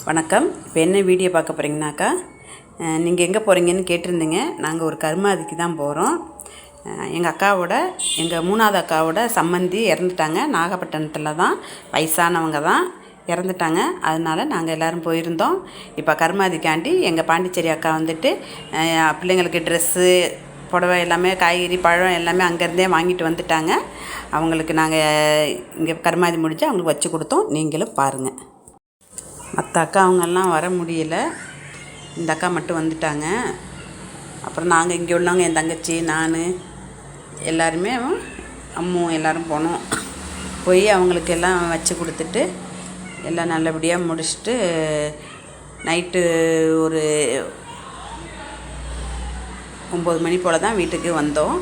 வணக்கம். இப்போ என்ன வீடியோ பார்க்க போகிறீங்கனாக்கா, நீங்கள் எங்கே போகிறீங்கன்னு கேட்டிருந்தீங்க. நாங்கள் ஒரு கருமாதிக்கு தான் போகிறோம். எங்கள் 3வது அக்காவோட சம்மந்தி இறந்துட்டாங்க. நாகப்பட்டினத்தில் தான், வயசானவங்க தான் இறந்துட்டாங்க. அதனால் நாங்கள் எல்லோரும் போயிருந்தோம். இப்போ கருமாதிக்காண்டி எங்கள் பாண்டிச்சேரி அக்கா வந்துட்டு பிள்ளைங்களுக்கு ட்ரெஸ்ஸு, புடவை எல்லாமே, காய்கறி, பழம் எல்லாமே அங்கேருந்தே வாங்கிட்டு வந்துட்டாங்க. அவங்களுக்கு நாங்கள் இங்கே கருமாதி முடிஞ்சு அவங்களுக்கு வச்சு கொடுத்தோம். நீங்களும் பாருங்கள். மற்ற அக்கா அவங்கெல்லாம் வர முடியல. இந்த அக்கா மட்டும் வந்துட்டாங்க. அப்புறம் நாங்கள் இங்கே உள்ளவங்க, என் தங்கச்சி, நான் எல்லாருமே, அம்மு எல்லோரும் போனோம். போய் அவங்களுக்கு எல்லாம் வச்சு கொடுத்துட்டு எல்லாம் நல்லபடியாக முடிச்சுட்டு நைட்டு ஒரு 9 மணி போல் தான் வீட்டுக்கு வந்தோம்.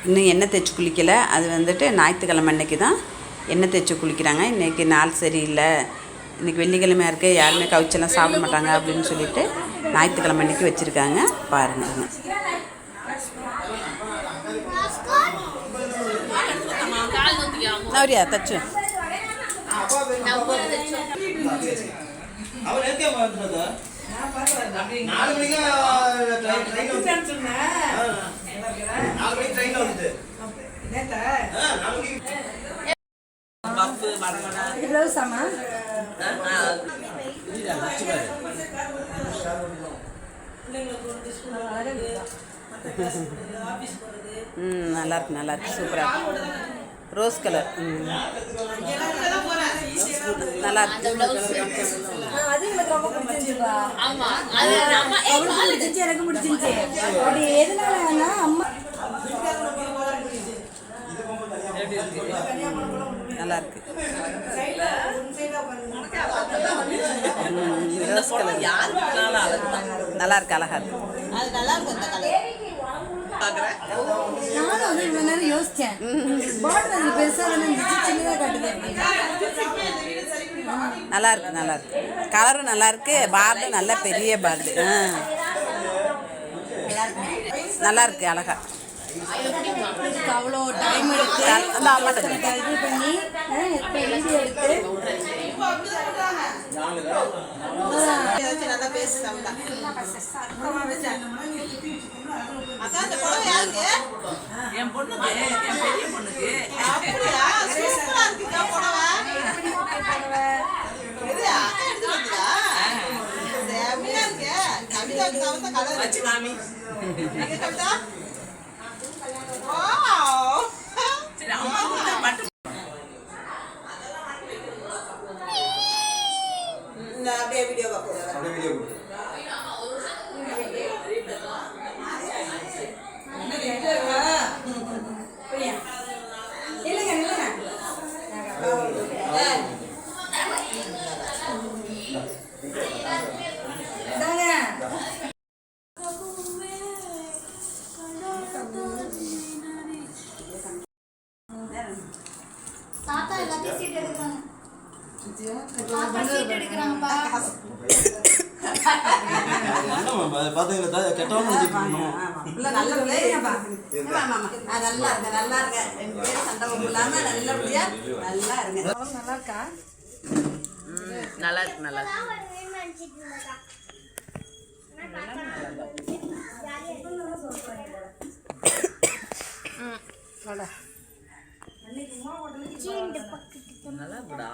இன்னும் எண்ணெய் தேய்ச்சி குளிக்கலை. அது வந்துட்டு ஞாயிற்றுக்கிழமை அன்னைக்கு தான் எண்ணெய் தேய்ச்சி குளிக்கிறாங்க. இன்றைக்கி நாள் சரியில்லை, இன்றைக்கி வெள்ளிக்கிழமையாக இருக்குது, யாருமே கவிச்செல்லாம் சாப்பிட மாட்டாங்க அப்படின்னு சொல்லிட்டு ஞாயிற்றுக்கிழமை அன்றைக்கி வச்சுருக்காங்க. பாருங்கள். அவரியா தச்சு நல்லா இருக்கு சூப்பராக, ரோஸ் கலர் நல்லா இருக்கு. எனக்கு பிடிச்சிருச்சு. அப்படி எதனால அம்மா நல்லா இருக்கு. ரோஸ் கலர் நல்லா இருக்கு, அழகா இருக்கு. நானும் வந்து இவ்வளோ நேரம் யோசித்தேன். பாட்டில் பெருசாக சின்னதாக காட்டுது. நல்லா இருக்கு. கலரும் நல்லா இருக்கு. பார்டு நல்ல பெரிய பார்டு. நல்லா இருக்கு, அழகா. அவ்வளோ டைம் எடுத்து இது பண்ணி எடுத்து என் பொண்ணுக்கு, என் பெரிய பொண்ணுக்கு வச்சு காமி. சரி, அம்மா பட்டு அப்படியே வீடியோ தாத்தா எல்லாத்தையும் சீட் எடுக்கிறாங்க. தாத்தா சீட் எடுக்கிறாங்கப்பா. பாத்தீங்களா கெட்டவங்க நல்ல பிள்ளைங்கப்பா. நல்லா இருக்க. ரெண்டு பேரும் சண்டை இல்லாம நல்லபடியா நல்லா இருங்க. நல்லா இருக்கா? நல்லா இருக்கு. நல்லா இருக்குடா.